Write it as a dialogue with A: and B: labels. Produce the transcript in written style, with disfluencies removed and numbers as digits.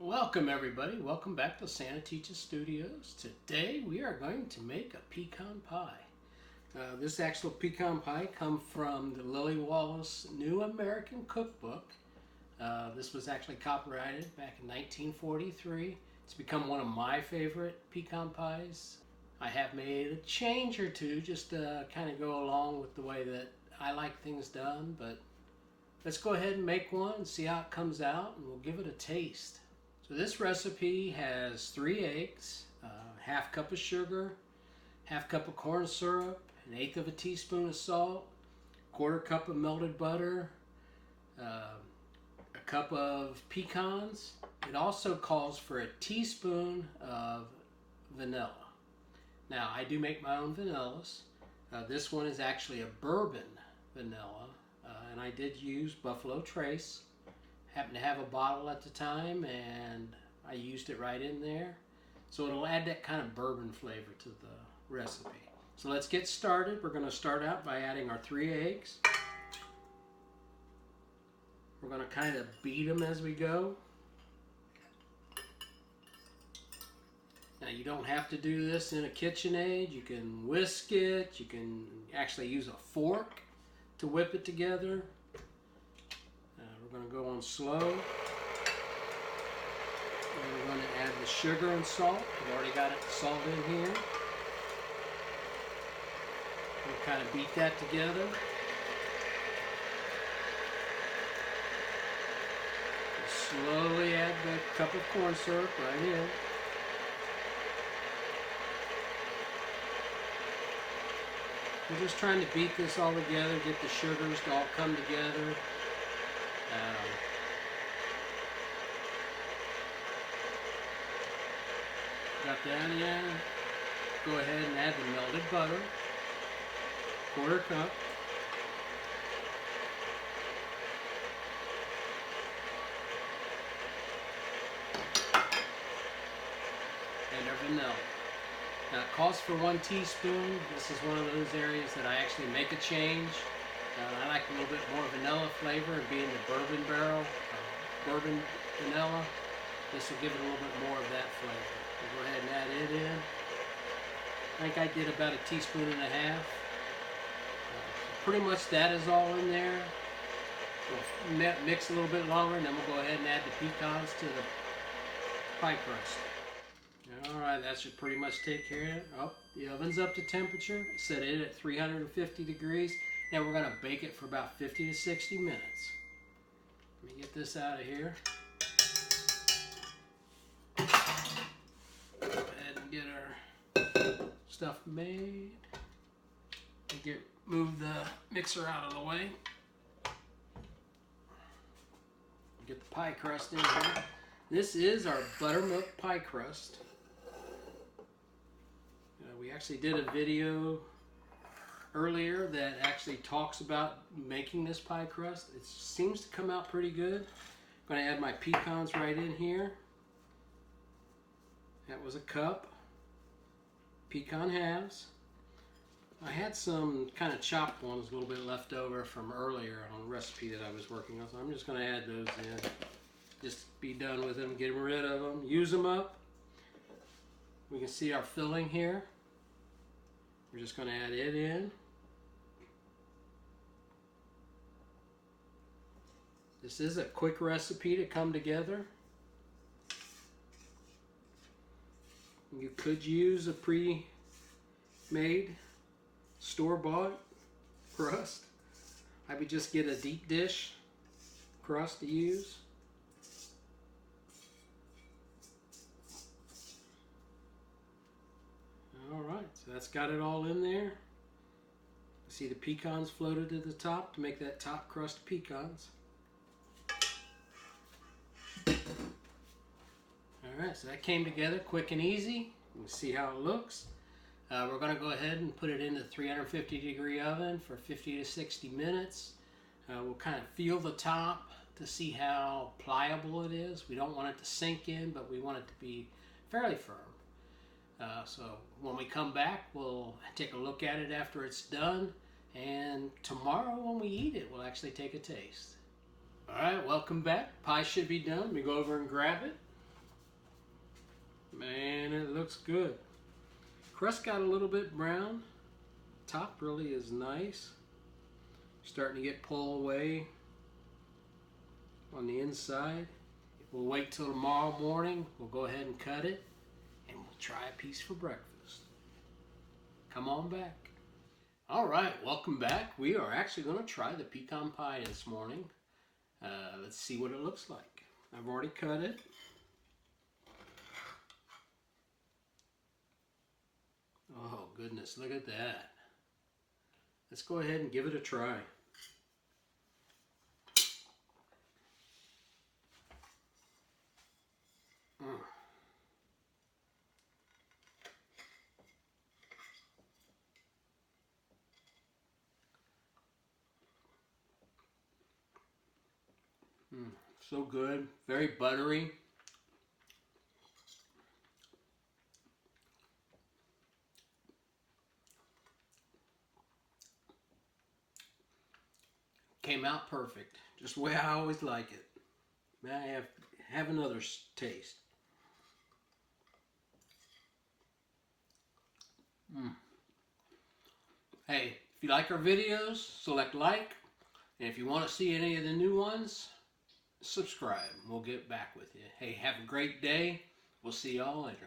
A: Welcome everybody, welcome back to Santa Teaches Studios. Today we are going to make a pecan pie. This actual pecan pie comes from the Lily Wallace New American Cookbook. This was actually copyrighted back in 1943. It's become one of my favorite pecan pies. I have made a change or two just to kind of go along with the way that I like things done, but let's go ahead and make one and see how it comes out, and we'll give it a taste. So this recipe has 3 eggs, half cup of sugar, half cup of corn syrup, 1/8 of a teaspoon of salt, 1/4 cup of melted butter, a cup of pecans. It also calls for a teaspoon of vanilla. Now I do make my own vanillas. This one is actually a bourbon vanilla, and I did use Buffalo Trace. Happened to have a bottle at the time and I used it right in there, so it'll add that kind of bourbon flavor to the recipe. So let's get started. We're going to start out by adding our 3 eggs. We're going to kind of beat them as we go. Now you don't have to do this in a KitchenAid. You can whisk it. You can actually use a fork to whip it together. We're going to go on slow. And we're going to add the sugar and salt. We've already got the salt in here. We'll kind of beat that together. We'll slowly add the cup of corn syrup right in. We're just trying to beat this all together, get the sugars to all come together. Got that in. Go ahead and add the melted butter, 1/4 cup. And our vanilla. Now it calls for 1 teaspoon. This is one of those areas that I actually make a change. I like a little bit more vanilla flavor, and being the bourbon barrel, bourbon vanilla, this will give it a little bit more of that flavor. We'll go ahead and add it in. I think I did about 1.5 teaspoons. Pretty much that is all in there. We'll mix a little bit longer, and then we'll go ahead and add the pecans to the pie crust. Alright, that should pretty much take care of it. Oh, the oven's up to temperature. Set it at 350 degrees. Now we're going to bake it for about 50 to 60 minutes. Let me get this out of here. Go ahead and get our stuff made. And move the mixer out of the way. Get the pie crust in here. This is our buttermilk pie crust. We actually did a video earlier that actually talks about making this pie crust. It seems to come out pretty good. I'm going to add my pecans right in here. That was a cup. Pecan halves. I had some kind of chopped ones a little bit left over from earlier on a recipe that I was working on, so I'm just going to add those in. Just be done with them, get rid of them, use them up. We can see our filling here. We're just going to add it in. This is a quick recipe to come together. You could use a pre-made store-bought crust. I would just get a deep dish crust to use. Alright, so that's got it all in there. See the pecans floated to the top to make that top crust pecans. Alright, so that came together quick and easy. You can see how it looks. We're going to go ahead and put it in the 350 degree oven for 50 to 60 minutes. We'll kind of feel the top to see how pliable it is. We don't want it to sink in, but we want it to be fairly firm. So when we come back, we'll take a look at it after it's done, and tomorrow when we eat it, we'll actually take a taste. Alright, welcome back. Pie should be done. We go over and grab it. Man, it looks good. Crust got a little bit brown. Top really is nice. Starting to get pulled away on the inside. We'll wait till tomorrow morning. We'll go ahead and cut it, and we'll try a piece for breakfast. Come on back. All right, welcome back. We are actually going to try the pecan pie this morning. Let's see what it looks like. I've already cut it. Oh goodness, look at that. Let's go ahead and give it a try. So good, very buttery. Came out perfect, just the way I always like it. May I have another taste? Hey, if you like our videos, select like, and if you want to see any of the new ones, subscribe. We'll get back with you. Hey, have a great day. We'll see y'all later.